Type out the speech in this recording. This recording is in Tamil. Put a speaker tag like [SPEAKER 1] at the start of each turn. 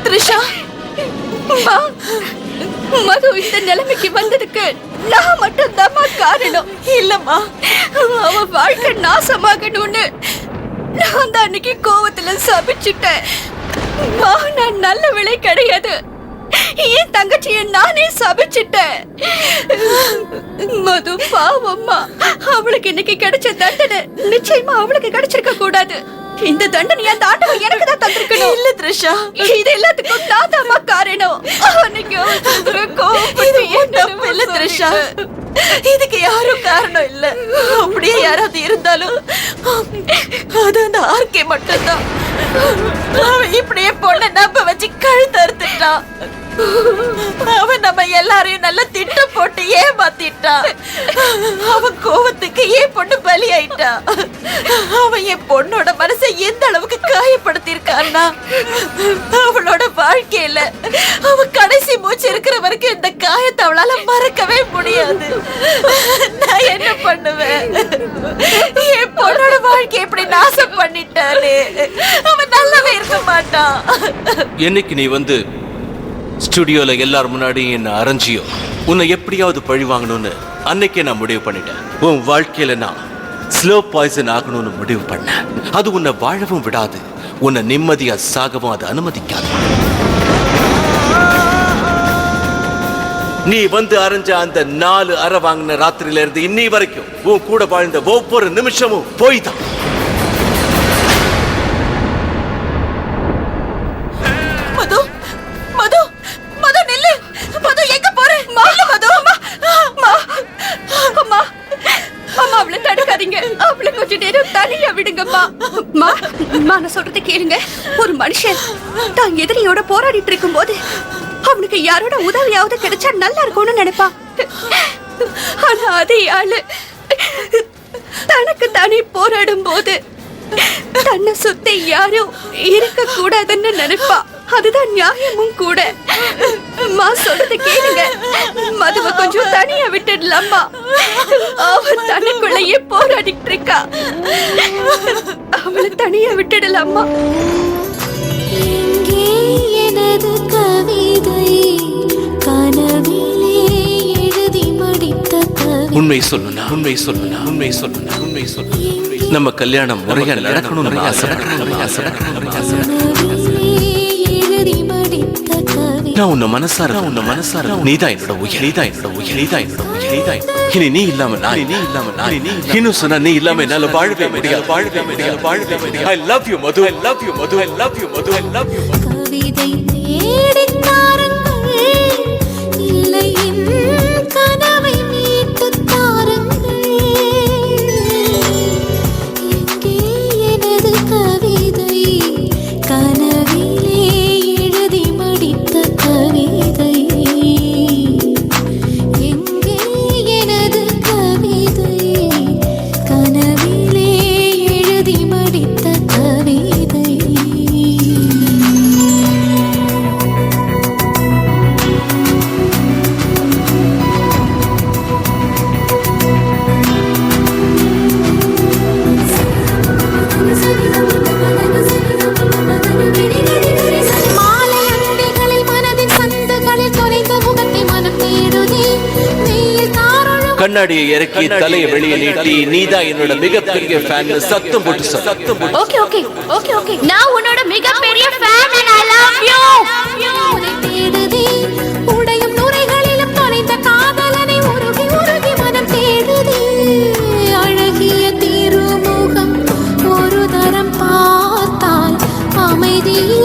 [SPEAKER 1] த்ரிஷா, மது இந்த நிலைமைக்கு வந்ததுக்கு நான் மட்டும் தான் காரணம். இல்லம்மா, அவ வாழ்க்கை நாசமாகணும்னு நான் தான் அன்னைக்கு கோவத்துல சபிச்சுட்டேன். நான் நல்ல விலை கிடையாது, என் தங்கச்சிய நானே சபிச்சுட்டேன். மது பாவம்மா, அவளுக்கு இன்னைக்கு கிடைச்ச தண்டனை நிச்சயமா அவளுக்கு கிடைச்சிருக்க கூடாது. இந்த தண்டனை அந்த ஆட்டவை எனக்கு தான் தந்திருக்கணும். இல்ல த்ரிஷா, இது எல்லாத்துக்கும் நான் தான் காரணம். இல்ல த்ரிஷா, இதுக்கு யாரும் காரணம் இல்ல. அப்படியே யாராவது இருந்தாலும் அது அந்த ஆர்கே மட்டும்தான். அவன் இப்படியே பொண்ணை நம்ப வச்சு கழுத்து அறுத்துட்டான். அவன் நம்ம எல்லாரையும் நல்லா திட்டம் போட்டு ஏமாத்திட்டான். அவன் கோவத்துக்கு ஏன் பொண்ணு பலி ஆயிட்டா. அவன் என் பொண்ணோட மனசை எந்த அளவுக்கு காயப்படுத்திருக்கான்னா, அவளோட வாழ்க்கையில அவ கடைசி மூச்சு இருக்கிற வரைக்கும் இந்த காயத்தை அவளால மறக்கவே முடியாது. நான் என்ன பண்ணுவேன்? என் பொண்ணோட வாழ்க்கை எப்படி நாசம் பண்ணிட்டானே. அவன் நல்லாவே இருக்க மாட்டான்.
[SPEAKER 2] என்னைக்கு நீ வந்து ஸ்டுடியோல எல்லாரும் முன்னாடி என்ன அரைஞ்சியோ, உன்னை எப்படியாவது பழி வாங்கணும்னு அன்னைக்கே நான் முடிவு பண்ணிட்டேன். உன் வாழ்க்கையில நான் ஸ்லோ பாய்சன் ஆகணும்னு முடிவு பண்ணேன். அது உன்னை வாழவும் விடாது, உன்னை நிம்மதியா சாகவும் அது அனுமதிக்காது. நீ வந்து அரைஞ்ச அந்த 4 அறை வாங்கின ராத்திரியில இருந்து இன்னி வரைக்கும் உன் கூட வாழ்ந்த ஒவ்வொரு நிமிஷமும் போய் தான்.
[SPEAKER 1] சொல்றதை கேளுங்க. ஒரு மனுஷன் தான் எதிரியோட போராடிட்டு இருக்கும் போது அவனுக்கு யாரோட உதவியாவது கிடைச்சா நல்லா இருக்கும்னு நினைப்பான். ஆனா அதே ஆளு தனக்கு தானே போராடும் போது தன்னை சுத்தி யாரும் இருக்க கூடாதுன்னு நினைப்பா. அதுதான் நியாயமும் கூட. சொல்றதை கேளுங்க. மதுவை கொஞ்சம் தனியா விட்டுடலாமா? அவன் தனக்குள்ளேயே போராடிட்டு இருக்கா. அவளை தனியா விட்டுடலாமா?
[SPEAKER 3] எனது கவிதை கனவிலே எழுதி மடித்த கவிதை.
[SPEAKER 2] உண்மை சொல்லுனா, உண்மை சொல்லுனா, உண்மை சொல்லுனா, உண்மை சொல்லுனா, நம்ம கல்யாணம் முறையா நடக்கணும்னு நான் உன்னை மனசார நீதான் என்னோட உயிர், நீதான் என்னோட உயிர், நீதான் என்னோட உயிர், நீதான். இனி நீ இல்லாம நான், நீ இல்லாம நான், இன்னும் சொன்னா நீ இல்லாம என்னால வாழவே முடியாது, வாழவே முடியாது, வாழவே முடியாது. I love you Madhu, I love you Madhu, I love you Madhu, I love you மது.
[SPEAKER 3] கவிதை தேடித் தாருங்கள், இல்லை என் கனவை மீட்டுத் தாருங்கள். எங்கே எனது கவிதை கனவிலே எழுதி மடித்த கவிதை. எங்கே எனது கவிதை கனவிலே எழுதி மடித்த கவிதை.
[SPEAKER 2] கண்ணாடியை இறக்கி தலையை வெளியே நீட்டி நீதான் என்னோட மிகப்பெரிய ஃபேன் சத்தம் போட்டு சத்தம் போட்டு.
[SPEAKER 1] ஓகே ஓகே ஓகே ஓகே, நான் உன்னோட மிகப்பெரிய fan and I love you.
[SPEAKER 3] தேடுதே உடையும் நுரைகளிலும் தொலைந்த காதலனை உருகி உருகி மனம் தேடுதே. அழகிய திருமுகம் ஒரு தரம் பார்த்தால் அமைதியில்